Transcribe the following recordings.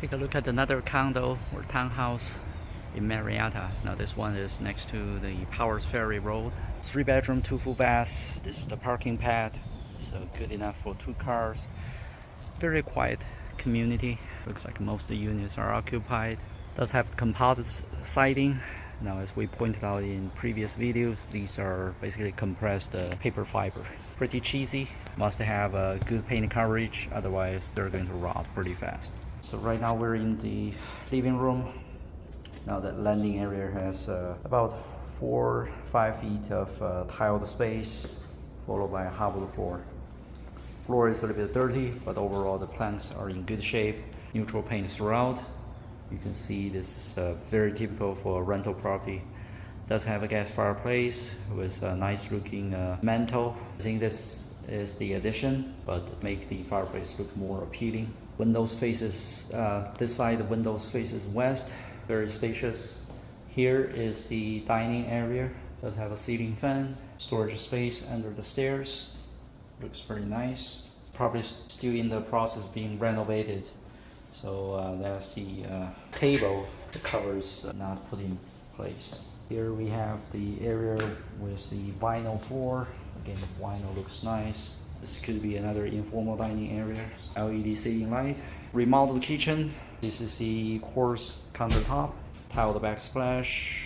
Take a look at another condo or townhouse in Marietta. Now this one is next to the Powers Ferry Road. 3-bedroom, 2 full baths. This is the parking pad, so good enough for 2 cars. Very quiet community. Looks like most of the units are occupied. Does have composite siding. Now, as we pointed out in previous videos, these are basically compressed paper fiber. Pretty cheesy. Must have a good paint coverage, otherwise they're going to rot pretty fast. So right now we're in the living room. Now that landing area has about 4-5 feet of tiled space, followed by a hardwood floor. Floor is a little bit dirty, but overall the planks are in good shape. Neutral paint throughout. You can see this is very typical for a rental property. Does have a gas fireplace with a nice looking mantle. I think this is the addition, but make the fireplace look more appealing. Windows faces, this side the windows faces west, very spacious. Here is the dining area. Does have a ceiling fan, storage space under the stairs. Looks very nice. Probably still in the process of being renovated. So that's the cable. The covers not put in place. Here we have the area with the vinyl floor. Again, the vinyl looks nice. This could be another informal dining area. LED ceiling light. Remodeled kitchen. This is the quartz countertop. Tiled backsplash.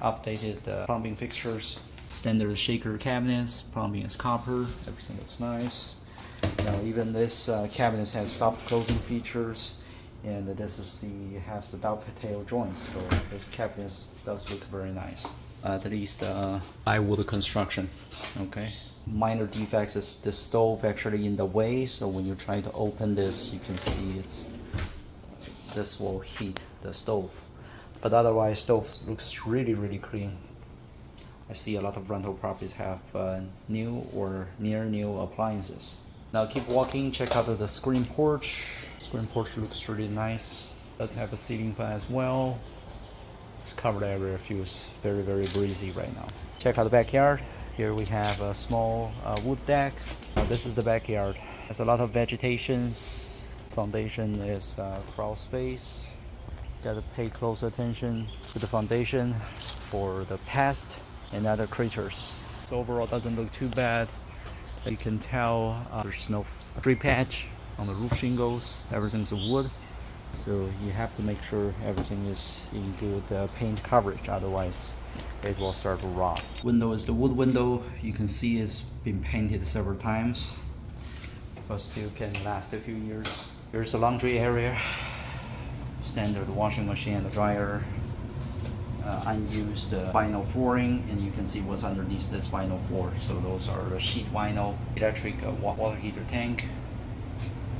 Updated plumbing fixtures. Standard shaker cabinets. Plumbing is copper. Everything looks nice. Now even this cabinet has soft closing features, and this is has the dovetail joints, so this cabinet does look very nice. At least plywood construction. Okay. Minor defects is the stove actually in the way, so when you try to open this, you can see this will heat the stove. But otherwise, stove looks really clean. I see a lot of rental properties have new or near new appliances. Now keep walking, check out the screen porch. Screen porch looks really nice. Does have a ceiling fan as well. This covered area feels very breezy right now. Check out the backyard. Here we have a small wood deck. This is the backyard. There's a lot of vegetations. Foundation is crawl space. Gotta pay close attention to the foundation for the pest and other creatures. So overall doesn't look too bad. You can tell there's no tree patch on the roof shingles. Everything's wood, so you have to make sure everything is in good paint coverage, otherwise it will start to rot. Window is the wood window. You can see it's been painted several times, but still can last a few years. Here's the laundry area. Standard washing machine and dryer. Unused vinyl flooring, and you can see what's underneath this vinyl floor. So those are the sheet vinyl. Electric water heater tank.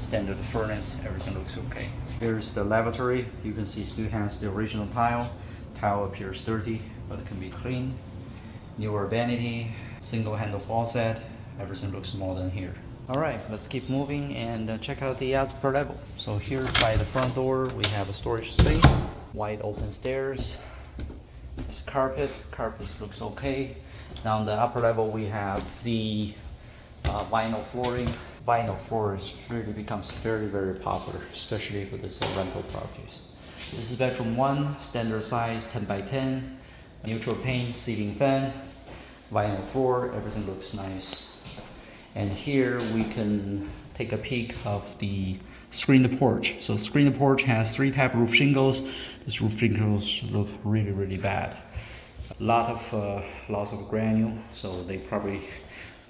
Standard furnace. Everything looks okay. Here's the lavatory. You can see still has the original tile. Tile appears dirty, but it can be cleaned. Newer vanity. Single handle faucet. Everything looks modern here. Alright, let's keep moving and check out the upper level. So here by the front door we have a storage space. Wide open stairs. It's carpet looks okay. Now on the upper level we have the vinyl flooring. Vinyl floors really becomes very popular, especially for this rental properties. This is bedroom 1, standard size 10 by 10, neutral paint, ceiling fan, vinyl floor, everything looks nice. And here we can take a peek of the screened porch. So screened porch has 3 type roof shingles. These roof shingles look really bad. A lot of loss of granule, so they probably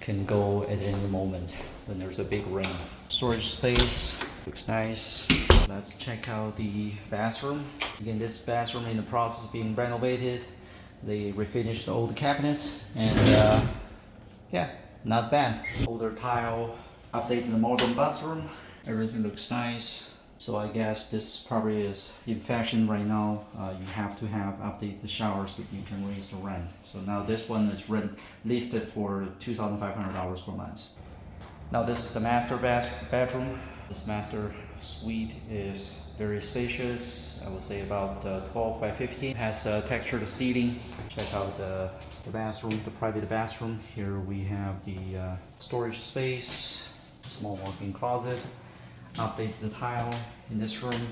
can go at any moment when there's a big rain. Storage space looks nice. Let's check out the bathroom. Again, this bathroom in the process of being renovated. They refinished the old cabinets, and yeah, not bad. Older tile, updated the modern bathroom. Everything looks nice. So I guess this probably is in fashion right now. You have to have update the showers that you can raise the rent. So now this one is listed for $2,500 per month. Now this is the master bedroom. This master suite is very spacious. I would say about 12 by 15. It has a textured ceiling. Check out the bathroom, the private bathroom. Here we have the storage space, small walk-in closet. Update the tile in this room.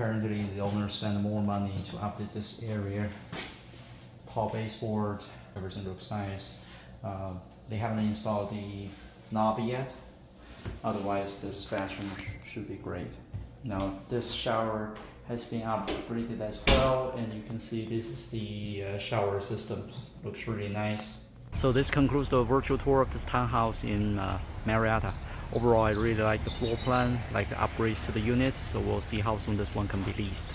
apparently the owner spent more money to update this area. Tall baseboard, everything looks nice. They haven't installed the knob yet. Otherwise, this bathroom should be great. Now, this shower has been upgraded as well, and you can see this is the shower system. Looks really nice. So this concludes the virtual tour of this townhouse in Marietta. Overall, I really like the floor plan, like the upgrades to the unit, so we'll see how soon this one can be leased.